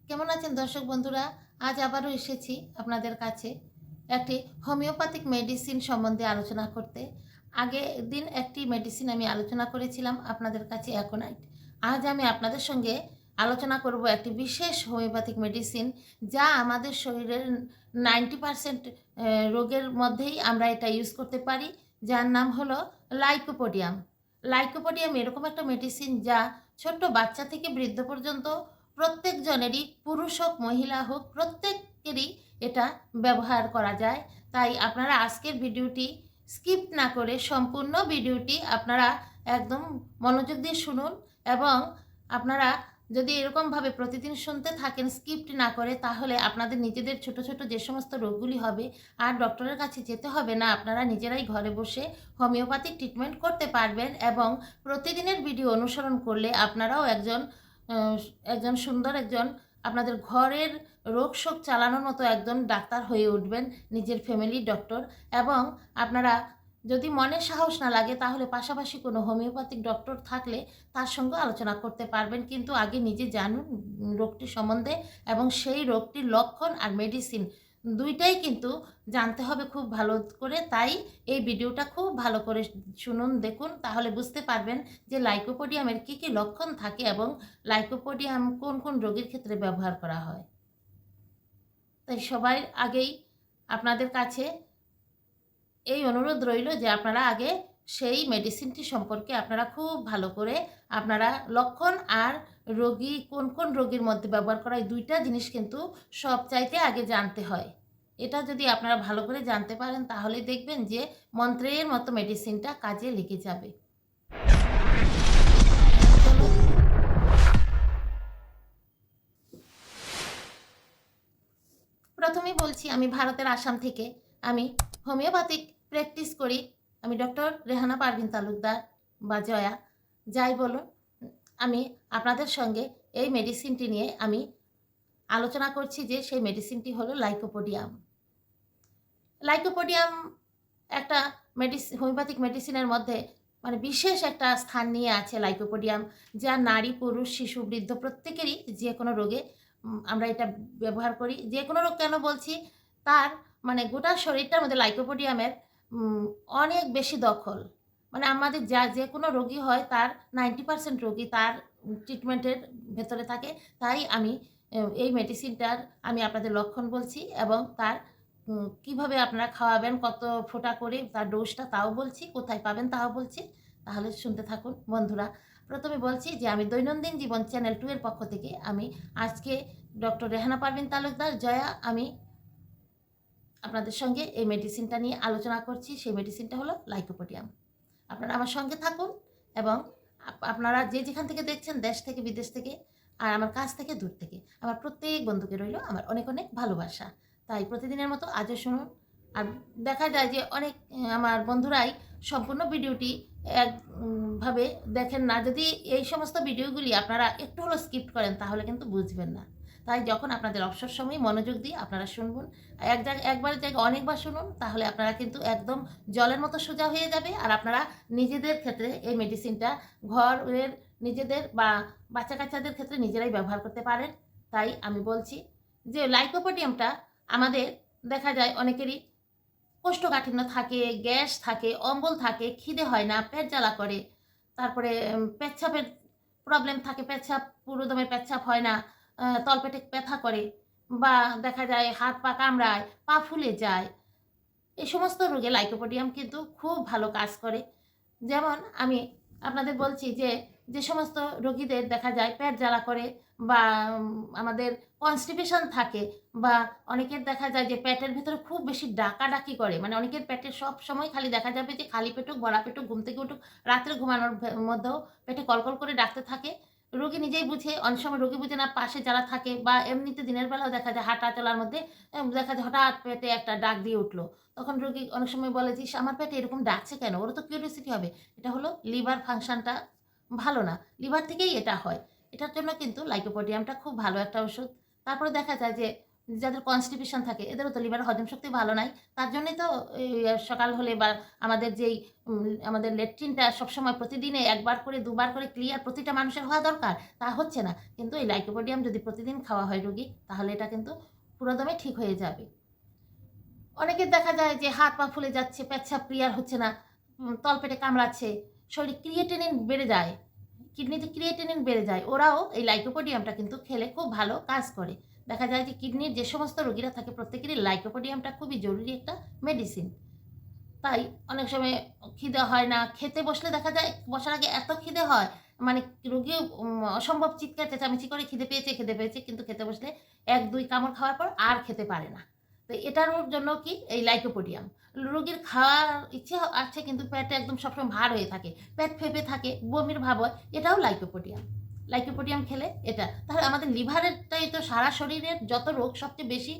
কেমন আছেন দর্শক বন্ধুরা? আজ আবারও এসেছি আপনাদের কাছে একটি হোমিওপ্যাথিক মেডিসিন সম্বন্ধে আলোচনা করতে। আগের দিন একটি মেডিসিন আমি আলোচনা করেছিলাম আপনাদের কাছে অ্যাকোনাইট। আজ আমি আপনাদের সঙ্গে আলোচনা করব একটি বিশেষ হোমিওপ্যাথিক মেডিসিন, যা আমাদের শরীরের 90% রোগের মধ্যেই আমরা এটা ইউজ করতে পারি, যার নাম হলো লাইকোপোডিয়াম। লাইকোপোডিয়াম এরকম একটা মেডিসিন যা ছোট্ট বাচ্চা থেকে বৃদ্ধ পর্যন্ত প্রত্যেকজনেরই, পুরুষ হোক মহিলা হোক, প্রত্যেকেরই এটা ব্যবহার করা যায়। তাই আপনারা আজকের ভিডিওটি স্কিপ না করে সম্পূর্ণ ভিডিওটি আপনারা একদম মনোযোগ দিয়ে শুনুন। এবং আপনারা যদি এরকমভাবে প্রতিদিন শুনতে থাকেন স্কিপ না করে, তাহলে আপনাদের নিজেদের ছোট ছোট যে সমস্ত রোগগুলি হবে আর ডক্টরের কাছে যেতে হবে না। আপনারা নিজেরাই ঘরে বসে হোমিওপ্যাথিক ট্রিটমেন্ট করতে পারবেন এবং প্রতিদিনের ভিডিও অনুসরণ করলে আপনারাও একজন সুন্দর একজন আপনাদের ঘরের রোগ শোক চালানোর মতো একজন ডাক্তার হয়ে উঠবেন, নিজের ফ্যামিলির ডক্টর। এবং আপনারা যদি মনে সাহস না লাগে, তাহলে পাশাপাশি কোনো হোমিওপ্যাথিক ডক্টর থাকলে তার সঙ্গে আলোচনা করতে পারবেন। কিন্তু আগে নিজে জানুন রোগটি সম্বন্ধে, এবং সেই রোগটির লক্ষণ আর মেডিসিন দুইটাই কিন্তু জানতে হবে খুব ভালো করে। তাই এই ভিডিওটা খুব ভালো করে শুনুন, দেখুন, তাহলে বুঝতে পারবেন যে লাইকোপোডিয়ামের কী কী লক্ষণ থাকে এবং লাইকোপোডিয়াম কোন কোন রোগের ক্ষেত্রে ব্যবহার করা হয়। তাই সবার আগেই আপনাদের কাছে এই অনুরোধ রইল যে আপনারা আগে সেই মেডিসিনটি সম্পর্কে আপনারা খুব ভালো করে আপনারা লক্ষণ আর রোগী কোন কোন রোগীর মধ্যে ব্যবহার করা, এই দুইটা জিনিস কিন্তু সবচাইতে আগে জানতে হয়। এটা যদি আপনারা ভালো করে জানতে পারেন, তাহলে দেখবেন যে মন্ত্রের মতো মেডিসিনটা কাজে লেগে যাবে। চলো, প্রথমেই বলছি, আমি ভারতের আসাম থেকে আমি হোমিওপ্যাথিক প্র্যাকটিস করি। আমি ডক্টর রেহানা পারভিন তালুকদার বা জয়া, যাই বলুন। আমি আপনাদের সঙ্গে এই মেডিসিনটি নিয়ে আমি আলোচনা করছি, যে সেই মেডিসিনটি হলো লাইকোপোডিয়াম। লাইকোপোডিয়াম একটা হোমিওপ্যাথিক মেডিসিনের মধ্যে মানে বিশেষ একটা স্থান নিয়ে আছে লাইকোপোডিয়াম, যা নারী, পুরুষ, শিশু, বৃদ্ধ প্রত্যেকেরই যে কোনো রোগে আমরা এটা ব্যবহার করি। যে কোনো রোগ কেন বলছি, তার মানে গোটা শরীরটার মধ্যে লাইকোপোডিয়ামের অনেক বেশি দখল। মানে আমাদের যা যে কোনো রোগী হয়, তার 90% রোগী তার ট্রিটমেন্টের ভেতরে থাকে। তাই আমি এই মেডিসিনটার আমি আপনাদের লক্ষণ বলছি, এবং তার কিভাবে আপনারা খাওয়াবেন, কত ফোঁটা করে তার ডোজটা তাও বলছি, কোথায় পাবেন তাও বলছি। তাহলে শুনতে থাকুন বন্ধুরা। প্রথমে বলছি যে আমি দৈনন্দিন জীবন চ্যানেল 2 এর পক্ষ থেকে আমি আজকে ডক্টর রেহানা পারভিন তালুকদার জয়া, আমি আপনাদের সঙ্গে এই মেডিসিনটা নিয়ে আলোচনা করছি। সেই মেডিসিনটা হলো লাইকোপোডিয়াম। আপনারা আমার সঙ্গে থাকুন, এবং আপনারা যে যেখান থেকে দেখছেন, দেশ থেকে বিদেশ থেকে আর আমার কাছ থেকে দূর থেকে, আমার প্রত্যেক বন্ধুকে রইল আমার অনেক অনেক ভালোবাসা। তাই প্রতিদিনের মতো আজও শুনুন। আর দেখা যায় যে অনেক আমার বন্ধুরাই সম্পূর্ণ ভিডিওটি ভাবে দেখেন না। যদি এই সমস্ত ভিডিওগুলি আপনারা একটু হলেও স্কিপ করেন, তাহলে কিন্তু বুঝবেন না। তাই যখন আপনাদের অবসর সময় মনোযোগ দিয়ে আপনারা শুনবেন, একবারের জায়গায় অনেকবার শুনুন, তাহলে আপনারা কিন্তু একদম জলের মতো সোজা হয়ে যাবে। আর আপনারা নিজেদের ক্ষেত্রে এই মেডিসিনটা ঘরের নিজেদের বা বাচ্চা কাচ্চাদের ক্ষেত্রে নিজেরাই ব্যবহার করতে পারেন। তাই আমি বলছি যে লাইকোপোডিয়ামটা আমাদের দেখা যায় অনেকেরই কোষ্ঠকাঠিন্য থাকে, গ্যাস থাকে, অম্বল থাকে, খিদে হয় না, পেট জ্বালা করে, তারপরে পেচ্ছাপের প্রবলেম থাকে, পেচ্ছাপ পুরোদমে পেচ্ছাপ হয় না, তলপেটে ব্যথা করে, বা দেখা যায় হাত পা কামড়ায়, পা ফুলে যায়। এই সমস্ত রোগে লাইকোপোডিয়াম কিন্তু খুব ভালো কাজ করে। যেমন আমি আপনাদের বলছি যে, যে সমস্ত রোগীদের দেখা যায় পেট জ্বালা করে, বা আমাদের কনস্টিপেশন থাকে, বা অনেকের দেখা যায় যে পেটের ভেতরে খুব বেশি ডাকাডাকি করে, মানে অনেকের পেটে সব সময় খালি দেখা যাবে যে খালি পেটুক, ভরা পেটুক, ঘুম থেকে উঠুক, রাত্রে ঘুমানোর মধ্যেও পেটে কলকল করে ডাকতে থাকে। রোগী নিজেই বুঝে, অনেক সময় রোগী বুঝে না, পাশে যারা থাকে, বা এমনিতে দিনের বেলাও দেখা যায় হাঁটা চলার মধ্যে দেখা যায় হঠাৎ পেটে একটা ডাক দিয়ে উঠলো। তখন রোগী অনেক সময় বলে যে, আমার পেটে এরকম ডাকছে কেন? ওরা তো কিউরিওসিটি হবে। এটা হলো লিভার ফাংশনটা ভালো না। লিভার থেকেই এটা হয়। এটার জন্য কিন্তু লাইকোপোডিয়ামটা খুব ভালো একটা ওষুধ। তারপরে দেখা যায় যে যাদের কনস্টিপেশন থাকে এদেরও তো লিভারের হজম শক্তি ভালো নাই। তার জন্যই তো এই সকাল হলে বা আমাদের যেই আমাদের ল্যাট্রিনটা সবসময় প্রতিদিনে ১ বার করে ২ বার করে ক্লিয়ার প্রতিটা মানুষের হওয়া দরকার। তা হচ্ছে না। কিন্তু এই লাইকোপোডিয়াম যদি প্রতিদিন খাওয়া হয় রোগী তাহলে এটা কিন্তু পুরোদমে ঠিক হয়ে যাবে। অনেকের দেখা যায় যে হাত পা ফুলে যাচ্ছে, পেচ্ছাপ ক্লিয়ার হচ্ছে না, তলপেটে কামড়াচ্ছে, শরীরে ক্রিয়েটিনিন বেড়ে যায়, কিডনিতে ক্রিয়েটিনিন বেড়ে যায়। ওরাও এই লাইকোপোডিয়ামটা কিন্তু খেলে খুব ভালো কাজ করে। দেখা যায় যে কিডনির যে সমস্ত রোগীরা থাকে প্রত্যেকেরই লাইকোপোডিয়ামটা খুবই জরুরি একটা মেডিসিন। তাই অনেক সময় খিদে হয় না। খেতে বসলে দেখা যায় বসার আগে এত খিদে হয়, মানে রোগীও অসম্ভব চিৎকার চেঁচামেচি করে খিদে পেয়েছে, খিদে পেয়েছে। কিন্তু খেতে বসলে ১-২ কামড় খাওয়ার পর আর খেতে পারে না। তো এটার জন্য কি এই লাইকোপোডিয়াম। রোগীর খাওয়ার ইচ্ছে আছে কিন্তু পেটে একদম সবসময় ভার হয়ে থাকে। পেট ফেঁপে থাকে, বমির ভাব হয়, এটাও লাইকোপোডিয়াম। লাইকোপোডিয়াম খেলে এটা। তাহলে আমাদের লিভারেরটাই তো সারা শরীরের যত রোগ সবচেয়ে বেশি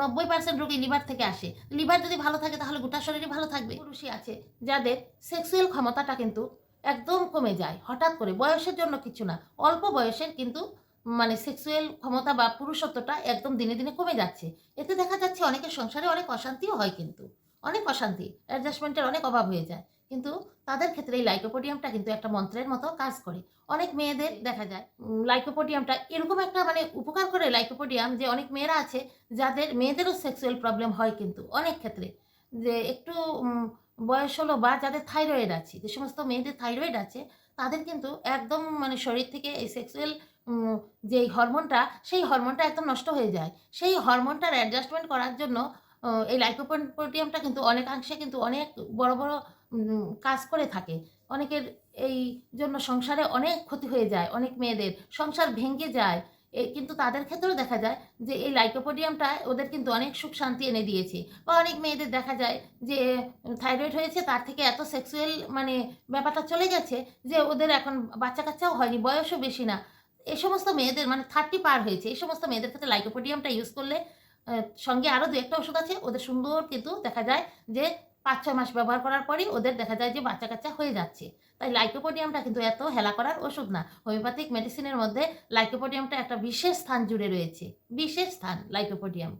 ৯০% রোগই লিভার থেকে আসে। লিভার যদি ভালো থাকে তাহলে গোটা শরীরই ভালো থাকবে। পুরুষই আছে যাদের সেক্সুয়াল ক্ষমতাটা কিন্তু একদম কমে যায় হঠাৎ করে, বয়সের জন্য কিছু না। অল্প বয়সের কিন্তু মানে সেক্সুয়াল ক্ষমতা বা পুরুষত্বটা একদম দিনে, দিনে কমে যাচ্ছে। এতে দেখা যাচ্ছে অনেকের সংসারে অনেক অশান্তিও হয় কিন্তু। অনেক অশান্তি, অ্যাডজাস্টমেন্টের অনেক অভাব হয়ে যায়। কিন্তু তাদের ক্ষেত্রে এই লাইকোপোডিয়ামটা কিন্তু একটা মন্ত্রের মতো কাজ করে। অনেক মেয়েদের দেখা যায় লাইকোপোডিয়ামটা এরকম একটা মানে উপকার করে লাইকোপোডিয়াম, যে অনেক মেয়েরা আছে যাদের মেয়েদেরও সেক্সুয়াল প্রবলেম হয় কিন্তু অনেক ক্ষেত্রে। যে একটু বয়স হলো বা যাদের থাইরয়েড আছে, যে সমস্ত মেয়েদের থাইরয়েড আছে তাদের কিন্তু একদম মানে শরীর থেকে এই সেক্সুয়াল যেই হরমোনটা, সেই হরমোনটা একদম নষ্ট হয়ে যায়। সেই হরমোনটার অ্যাডজাস্টমেন্ট করার জন্য এই লাইকোপোডিয়ামটা কিন্তু অনেকাংশে কিন্তু অনেক বড়, বড় কাজ করে থাকে। অনেকের এই জন্য সংসারে অনেক ক্ষতি হয়ে যায়। অনেক মেয়েদের সংসার ভেঙে যায়। কিন্তু তাদের ক্ষেত্রেও দেখা যায় যে এই লাইকোপোডিয়ামটা ওদের কিন্তু অনেক সুখ শান্তি এনে দিয়েছে। বা অনেক মেয়েদের দেখা যায় যে থাইরয়েড হয়েছে, তার থেকে এত সেক্সুয়াল মানে ব্যাপারটা চলে গেছে যে ওদের এখন বাচ্চা-কাচ্চাও হয়নি, বয়সও বেশি না। এই সমস্ত মেয়েদের মানে 30 পার হয়েছে। এই সমস্ত মেয়েদের ক্ষেত্রে লাইকোপোডিয়ামটা ইউজ করলে সঙ্গে আরো ২-১ টা ওষুধ আছে। ওদের সুন্দর কিন্তু দেখা যায় যে ৫-৬ মাস ব্যবহার করার পরেই ওদের দেখা যায় যে বাচ্চা-কাচ্চা হয়ে যাচ্ছে। তাই লাইকোপোডিয়ামটা কিন্তু এত হেলা করার ওষুধ না। হোমিওপ্যাথিক মেডিসিনের মধ্যে লাইকোপোডিয়ামটা একটা বিশেষ স্থান জুড়ে রয়েছে। বিশেষ স্থান লাইকোপোডিয়াম।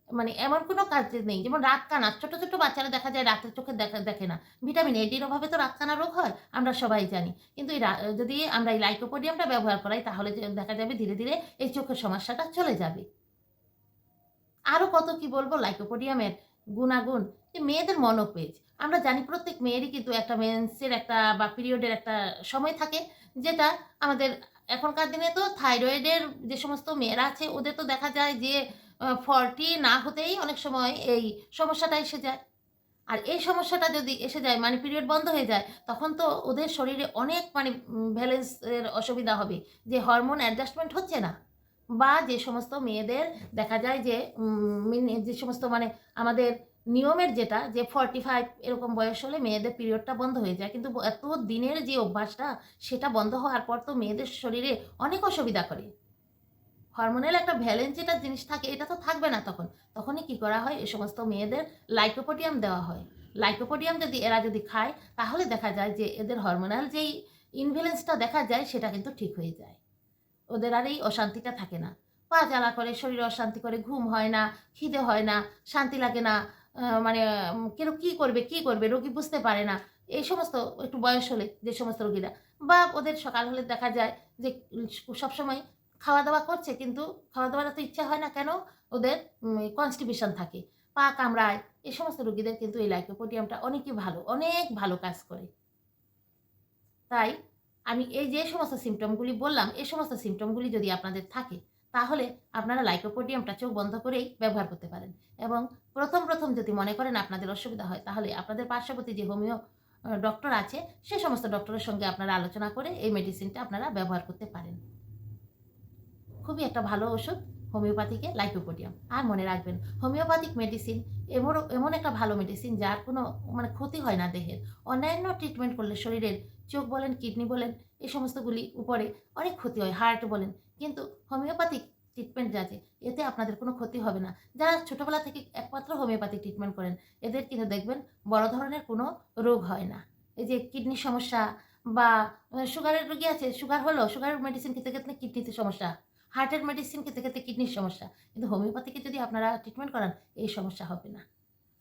মানে এমন কোনো কাজ নেই। যেমন রাতকানা, ছোট, ছোট বাচ্চারা দেখা যায় রাতের চোখে দেখে না। ভিটামিন A, D-র অভাবে তো রাতকানা রোগ হয়, আমরা সবাই জানি। কিন্তু যদি আমরা এই লাইকোপোডিয়ামটা ব্যবহার করাই তাহলে যে দেখা যাবে ধীরে, ধীরে এই চোখের সমস্যাটা চলে যাবে। আরো কত কি বলবো লাইকোপোডিয়ামের গুণাগুণ। যে মেয়েদের মনোপেজ। আমরা জানি প্রত্যেক মেয়েরই কিন্তু একটা মেন্সের একটা বা পিরিয়ডের একটা সময় থাকে, যেটা আমাদের এখনকার দিনে তো থাইরয়েডের যে সমস্ত মেয়েরা আছে ওদের তো দেখা যায় যে 40 না হতেই অনেক সময় এই সমস্যাটা এসে যায়। আর এই সমস্যাটা যদি এসে যায় মানে পিরিয়ড বন্ধ হয়ে যায়, তখন তো ওদের শরীরে অনেক মানে ভ্যালেন্স এর অসুবিধা হবে। যে হরমোন অ্যাডজাস্টমেন্ট হচ্ছে না। বা যে সমস্ত মেয়েদের দেখা যায় যে যে সমস্ত মানে আমাদের নিয়মের যেটা যে 45 এরকম বয়স হলে মেয়েদের পিরিয়ডটা বন্ধ হয়ে যায়। কিন্তু এত দিনের যে অভ্যাসটা সেটা বন্ধ হওয়ার পর তো মেয়েদের শরীরে অনেক অসুবিধা করে। হরমোনাল একটা ভ্যালেন্স যেটা জিনিস থাকে এটা তো থাকবে না তখন। তখনই কি করা হয়? এ সমস্ত মেয়েদের লাইকোপোডিয়াম দেওয়া হয়। লাইকোপোডিয়াম যদি এরা যদি খায় তাহলে দেখা যায় যে এদের হরমোনাল যেই ইমব্যালেন্সটা দেখা যায় সেটা কিন্তু ঠিক হয়ে যায়। ওদের আর এই অশান্তিটা থাকে না। পা জ্বালা করে, শরীরে অশান্তি করে, ঘুম হয় না, খিদে হয় না, শান্তি লাগে না। মানে কেন কি করবে, কি করবে? রোগী বুঝতে পারে না। এই সমস্ত একটু বয়স হলে যে সমস্ত রোগীরা বা ওদের সকাল হলে দেখা যায় যে সবসময় খাওয়া-দাওয়া করছে কিন্তু খাওয়া-দাওয়ার এত ইচ্ছা হয় না কেন? ওদের কনস্টিপেশন থাকে। পা কামড়ায়। এই সমস্ত রোগীদের কিন্তু এই লাইকোপোডিয়ামটা অনেকই ভালো, অনেক ভালো কাজ করে। তাই আমি এই যে সমস্ত সিম্পটমগুলি বললাম, এই সমস্ত সিম্পটমগুলি যদি আপনাদের থাকে, তাহলে আপনারা লাইকোপোডিয়ামটা চোখ বন্ধ করেই ব্যবহার করতে পারেন। এবং ১ম যদি মনে করেন আপনাদের অসুবিধা হয়, তাহলে আপনাদের পার্শ্ববর্তী যে হোমিও ডক্টর আছে, সে সমস্ত ডক্টরের সঙ্গে আপনারা আলোচনা করে এই মেডিসিনটা আপনারা ব্যবহার করতে পারেন। খুবই একটা ভালো ওষুধ হোমিওপ্যাথিকে লাইকোপোডিয়াম। আর মনে রাখবেন হোমিওপ্যাথিক মেডিসিন এমন এমন একটা ভালো মেডিসিন যার কোনো মানে ক্ষতি হয় না দেহের। অন্যান্য ট্রিটমেন্ট করলে শরীরের চোখ বলেন, কিডনি বলেন এই সমস্তগুলি উপরে অনেক ক্ষতি হয়, হার্ট বলেন। কিন্তু হোমিওপ্যাথিক ট্রিটমেন্ট যা আছে এতে আপনাদের কোনো ক্ষতি হবে না। যারা ছোটবেলা থেকে একমাত্র হোমিওপ্যাথিক ট্রিটমেন্ট করেন এদের কিন্তু দেখবেন বড় ধরনের কোনো রোগ হয় না। এই যে কিডনির সমস্যা বা সুগারের রোগী আছে, সুগার হলো, সুগারের মেডিসিন খেতে, খেতে কিডনিতে সমস্যা। হার্টের মেডিসিন খেতে খেতে কিডনির সমস্যা, কিন্তু হোমিওপ্যাথিকে যদি আপনারা ট্রিটমেন্ট করান এই সমস্যা হবে না।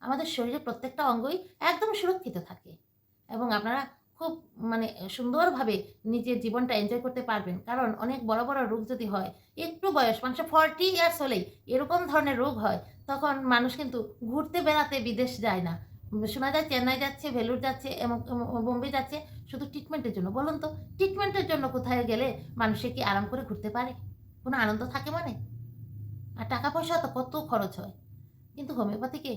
আমাদের শরীরের প্রত্যেকটা অঙ্গই একদম সুরক্ষিত থাকে এবং আপনারা খুব মানে সুন্দরভাবে নিজের জীবনটা এনজয় করতে পারবেন। কারণ অনেক বড় বড় রোগ যদি হয়, একটু বয়স মানুষের 40 ইয়ার্স হলেই এরকম ধরনের রোগ হয়, তখন মানুষ কিন্তু ঘুরতে বেড়াতে বিদেশ যায় না। শোনা যায় চেন্নাই যাচ্ছে, ভেলুর যাচ্ছে, বোম্বে যাচ্ছে শুধু ট্রিটমেন্টের জন্য। বলুন তো, ট্রিটমেন্টের জন্য কোথায় গেলে মানুষে কি আরাম করে ঘুরতে পারে? কোনো আনন্দ থাকে মনে? আর টাকা পয়সা তো কত খরচ হয়। কিন্তু হোমিওপ্যাথিকে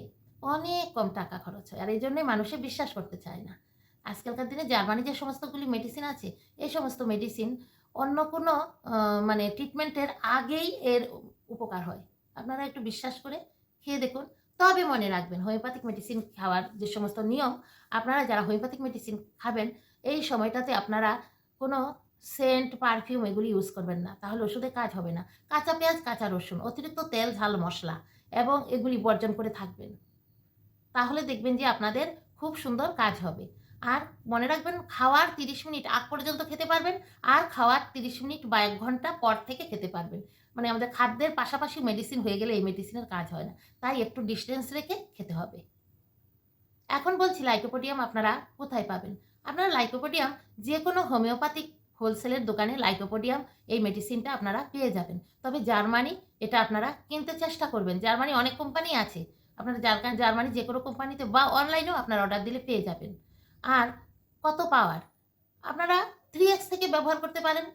অনেক কম টাকা খরচ হয়। আর এইজন্যই মানুষে বিশ্বাস করতে চায় না। আজকালকার দিনে জার্মানি যে সমস্তগুলি মেডিসিন আছে, এই সমস্ত মেডিসিন অন্য কোনো মানে ট্রিটমেন্টের আগেই এর উপকার হয়। আপনারা একটু বিশ্বাস করে খেয়ে দেখুন। তবে মনে রাখবেন হোমিওপ্যাথিক মেডিসিন খাওয়ার যে সমস্ত নিয়ম, আপনারা যারা হোমিওপ্যাথিক মেডিসিন খাবেন, এই সময়টাতে আপনারা কোনো সেন্ট, পারফিউম এগুলি ইউজ করবেন না। তাহলে ওষুধে কাজ হবে না। কাঁচা পেঁয়াজ, কাঁচা রসুন, অতিরিক্ত তেল, ঝাল, মসলা এবং এগুলি বর্জন করে থাকবেন। তাহলে দেখবেন যে আপনাদের খুব সুন্দর কাজ হবে। আর মনে রাখবেন খাওয়ার ৩০ মিনিট আগ পর্যন্ত খেতে পারবেন, আর খাওয়ার ৩০ মিনিট বা ১ ঘন্টা পর থেকে খেতে পারবেন। মানে আমাদের খাদ্যের পাশাপাশি মেডিসিন হয়ে গেলে এই মেডিসিনের কাজ হয় না। তাই একটু ডিসট্যান্স রেখে খেতে হবে। এখন বলছি লাইকোপোডিয়াম আপনারা কোথায় পাবেন? আপনারা লাইকোপোডিয়াম যেকোনো হোমিওপ্যাথিক হোলসেলের দোকানে লাইকোপোডিয়াম এই মেডিসিনটা আপনারা পেয়ে যাবেন। তবে জার্মানি এটা আপনারা কিনতে চেষ্টা করবেন। জার্মানি অনেক কোম্পানি আছে। আপনারা জার্মানি যেকোনো কোম্পানিতে বা অনলাইনেও আপনারা অর্ডার দিলে পেয়ে যাবেন। আর কত পাওয়ার? আপনারা 3x থেকে ব্যবহার করতে পারেন।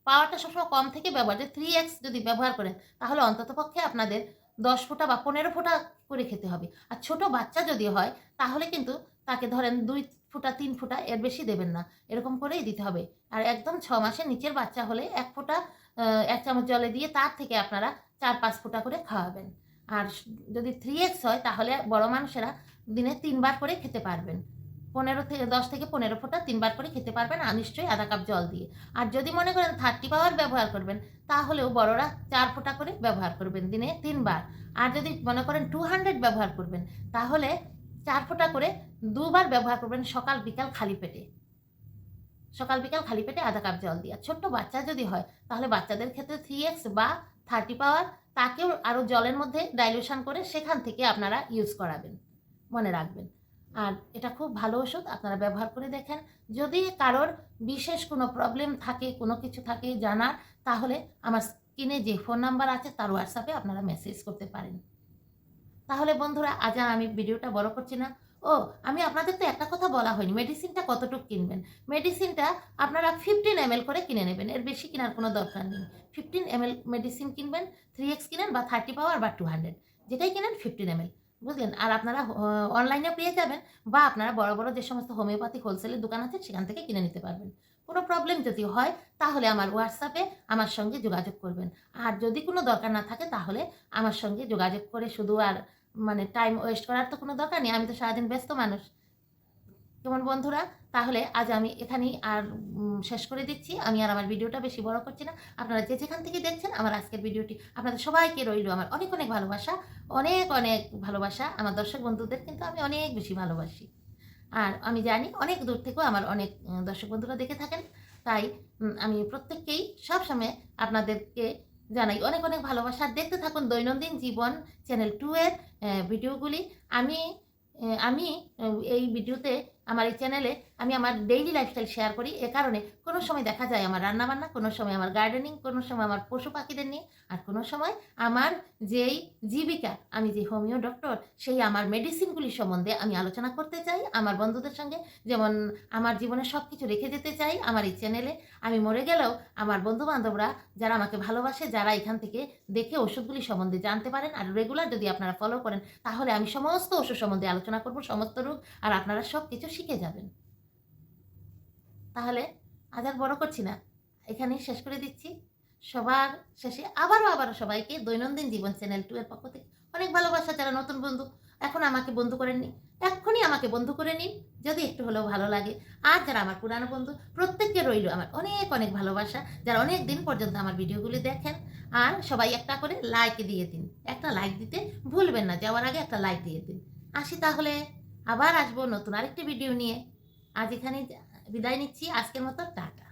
পাওয়ারটা সবসময় কম থেকে ব্যবহার, যে 3x যদি ব্যবহার করেন তাহলে অন্ততপক্ষে আপনাদের 10 ফোঁটা বা 15 ফোঁটা করে খেতে হবে। আর ছোট বাচ্চা যদি হয় তাহলে কিন্তু তাকে ধরেন 2 ফোঁটা 3 ফোঁটা, এর বেশি দেবেন না। এরকম করেই দিতে হবে। আর একদম 6 মাসের নিচের বাচ্চা হলে 1 ফোঁটা 1 চামচ জলে দিয়ে তার থেকে আপনারা 4-5 ফোঁটা করে খাওয়াবেন। আর যদি 3x হয় তাহলে বড় মানুষেরা দিনে 3 বার করে খেতে পারবেন। 10 থেকে 15 ফোঁটা 3 বার করে খেতে পারবেন, আর নিশ্চয়ই আধা কাপ জল দিয়ে। আর যদি মনে করেন 30 পাওয়ার ব্যবহার করবেন তাহলেও বড়রা 4 ফোঁটা করে ব্যবহার করবেন দিনে 3 বার। আর যদি মনে করেন 200 ব্যবহার করবেন তাহলে 4 ফোঁটা করে 2 বার ব্যবহার করবেন, সকাল বিকাল খালি পেটে। সকাল বিকাল খালি পেটে আধা কাপ জল দিয়ে। আর ছোট্ট বাচ্চা যদি হয় তাহলে বাচ্চাদের ক্ষেত্রে 3x বা 30 পাওয়ার, তাকেও আরও জলের মধ্যে ডাইলিউশন করে সেখান থেকে আপনারা ইউজ করাবেন। মনে রাখবেন। আর এটা খুব ভালো ওষুধ, আপনারা ব্যবহার করে দেখেন। যদি কারোর বিশেষ কোনো প্রবলেম থাকে, কোনো কিছু থাকে জানার, তাহলে আমার স্ক্রিনে যে ফোন নাম্বার আছে তার হোয়াটসঅ্যাপে আপনারা মেসেজ করতে পারেন। তাহলে বন্ধুরা আজ আর আমি ভিডিওটা বড় করছি না। ও, আমি আপনাদের তো একটা কথা বলা হয়নি, মেডিসিনটা কতটুকু কিনবেন। মেডিসিনটা আপনারা 15 ml করে কিনে নেবেন, এর বেশি কেনার কোনো দরকার নেই। 15 ml মেডিসিন কিনবেন, 3x কিনেন বা 30 পাওয়ার বা 200, যেটাই কিনেন 15 ml, বুঝলেন? আর আপনারা অনলাইনেও পেয়ে যাবেন বা আপনারা বড় বড় যে সমস্ত হোমিওপ্যাথিক হোলসেলের দোকান আছে সেখান থেকে কিনে নিতে পারবেন। কোনো প্রবলেম যদি হয় তাহলে আমার হোয়াটসঅ্যাপে আমার সঙ্গে যোগাযোগ করবেন। আর যদি কোনো দরকার না থাকে তাহলে আমার সঙ্গে যোগাযোগ করে শুধু আর মানে টাইম ওয়েস্ট করার তো কোনো দরকার নেই। আমি তো সারাদিন ব্যস্ত মানুষ। কেমন বন্ধুরা? তাহলে আজ আমি এখানেই আর শেষ করে দিচ্ছি। আমি আর আমার ভিডিওটা বেশি বড় করছি না। আপনারা যে যেখান থেকে দেখছেন আমার আজকের ভিডিওটি, আপনাদের সবাইকে রইলো আমার অনেক, অনেক ভালোবাসা। অনেক, অনেক ভালোবাসা। আমার দর্শক বন্ধুদের কিন্তু আমি অনেক বেশি ভালোবাসি। আর আমি জানি অনেক দূর থেকেও আমার অনেক দর্শক বন্ধুরা দেখে থাকেন। তাই আমি প্রত্যেককেই সবসময় আপনাদেরকে জানাই অনেক, অনেক ভালোবাসা। দেখতে থাকুন দৈনন্দিন জীবন চ্যানেল 2 এর ভিডিওগুলি। আমি আমি এই ভিডিওতে আমার এই চ্যানেলে আমি আমার ডেইলি লাইফস্টাইল শেয়ার করি। এ কারণে কোনো সময় দেখা যায় আমার রান্নাবান্না, কোনো সময় আমার গার্ডেনিং, কোনো সময় আমার পশু পাখিদের নিয়ে, আর কোনো সময় আমার যেই জীবিকা, আমি যে হোমিও ডক্টর, সেই আমার মেডিসিনগুলি সম্বন্ধে আমি আলোচনা করতে চাই আমার বন্ধুদের সঙ্গে। যেমন আমার জীবনে সব কিছু রেখে যেতে চাই আমার এই চ্যানেলে। আমি মরে গেলেও আমার বন্ধু-বান্ধবরা যারা আমাকে ভালোবাসে, যারা এখান থেকে দেখে ওষুধগুলি সম্বন্ধে জানতে পারেন, আর রেগুলার যদি আপনারা ফলো করেন তাহলে আমি সমস্ত ওষুধ সম্বন্ধে আলোচনা করব, সমস্ত রোগ, আর আপনারা সব কিছু শিখে যাবেন। তাহলে আজ আর বড় করছি না, এখানেই শেষ করে দিচ্ছি। সবার শেষে আবারও সবাইকে দৈনন্দিন জীবন চ্যানেল 2 এর পক্ষ থেকে অনেক ভালোবাসা। যারা নতুন বন্ধু এখন আমাকে বন্ধু করেননি, এক্ষুনি আমাকে বন্ধু করে নিন যদি একটু হলেও ভালো লাগে। আর যারা আমার পুরানো বন্ধু, প্রত্যেককে রইল আমার অনেক, অনেক ভালোবাসা। যারা অনেক দিন পর্যন্ত আমার ভিডিওগুলি দেখেন, আর সবাই একটা করে লাইক দিয়ে দিন। একটা লাইক দিতে ভুলবেন না, যাওয়ার আগে একটা লাইক দিয়ে দিন। আসি তাহলে, আবার আসবো নতুন আরেকটি ভিডিও নিয়ে। আজ এখানেই বিদায় নিচ্ছি, আজকের মতো টাটা।